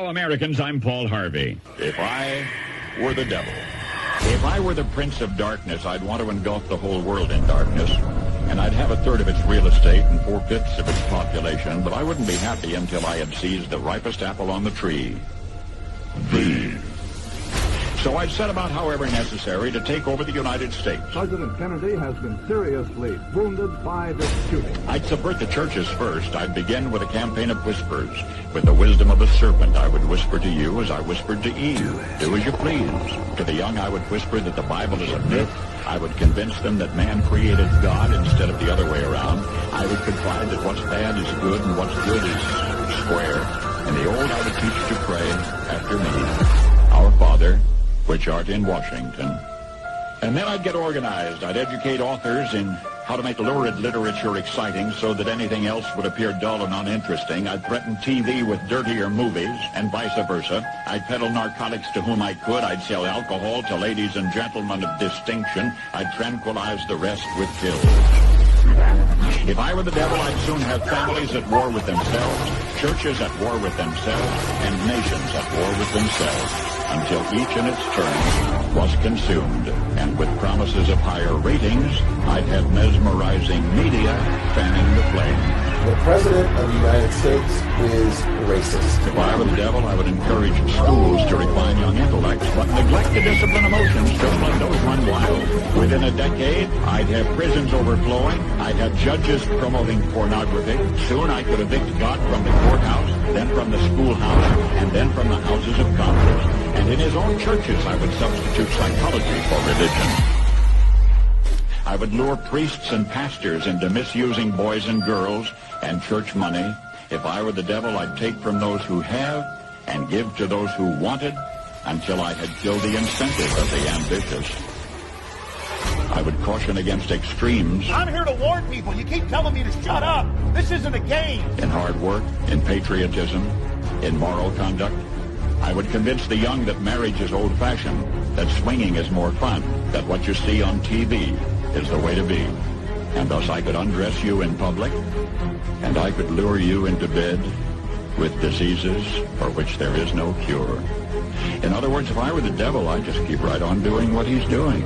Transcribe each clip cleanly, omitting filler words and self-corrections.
fellow Americans, I'm Paul Harvey. If I were the devil, if I were the prince of darkness, I'd want to engulf the whole world in darkness, and I'd have a third of its real estate and 4/5 of its population, but I wouldn't be happy until I had seized the ripest apple on the tree. So I'd set about, however necessary, to take over the United States. President Kennedy has been seriously wounded by this shooting. I'd subvert the churches first. I'd begin with a campaign of whispers. With the wisdom of a serpent, I would whisper to you as I whispered to Eve. Do as you please. To the young, I would whisper that the Bible is a myth. I would convince them that man created God instead of the other way around. I would confide that what's bad is good and what's good is square. And the old, I would teach to pray after me. Our Father, which art in Washington. And then I'd get organized. I'd educate authors in how to make lurid literature exciting so that anything else would appear dull and uninteresting. I'd threaten TV with dirtier movies and vice versa. I'd peddle narcotics to whom I could. I'd sell alcohol to ladies and gentlemen of distinction. I'd tranquilize the rest with pills. If I were the devil, I'd soon have families at war with themselves, churches at war with themselves, and nations at war with themselves, until each in its turn was consumed. And with promises of higher ratings, I'd have mesmerizing media fanning the flames. The President of the United States is racist. If I were the devil, I would encourage schools to refine young intellects, but neglect to discipline emotions, just let those run wild. Within a decade, I'd have prisons overflowing. I'd have judges promoting pornography. Soon I could evict God from the courthouse, then from the schoolhouse, and then from the houses of Congress. And in his own churches, I would substitute psychology for religion. I would lure priests and pastors into misusing boys and girls and church money. If I were the devil, I'd take from those who have and give to those who wanted until I had killed the incentive of the ambitious. I would caution against extremes. I'm here to warn people. You keep telling me to shut up. This isn't a game. In hard work, in patriotism, in moral conduct. I would convince the young that marriage is old-fashioned, that swinging is more fun, that what you see on TV is the way to be. And thus I could undress you in public, and I could lure you into bed with diseases for which there is no cure. In other words, if I were the devil, I'd just keep right on doing what he's doing.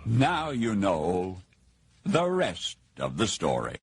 Now you know the rest of the story.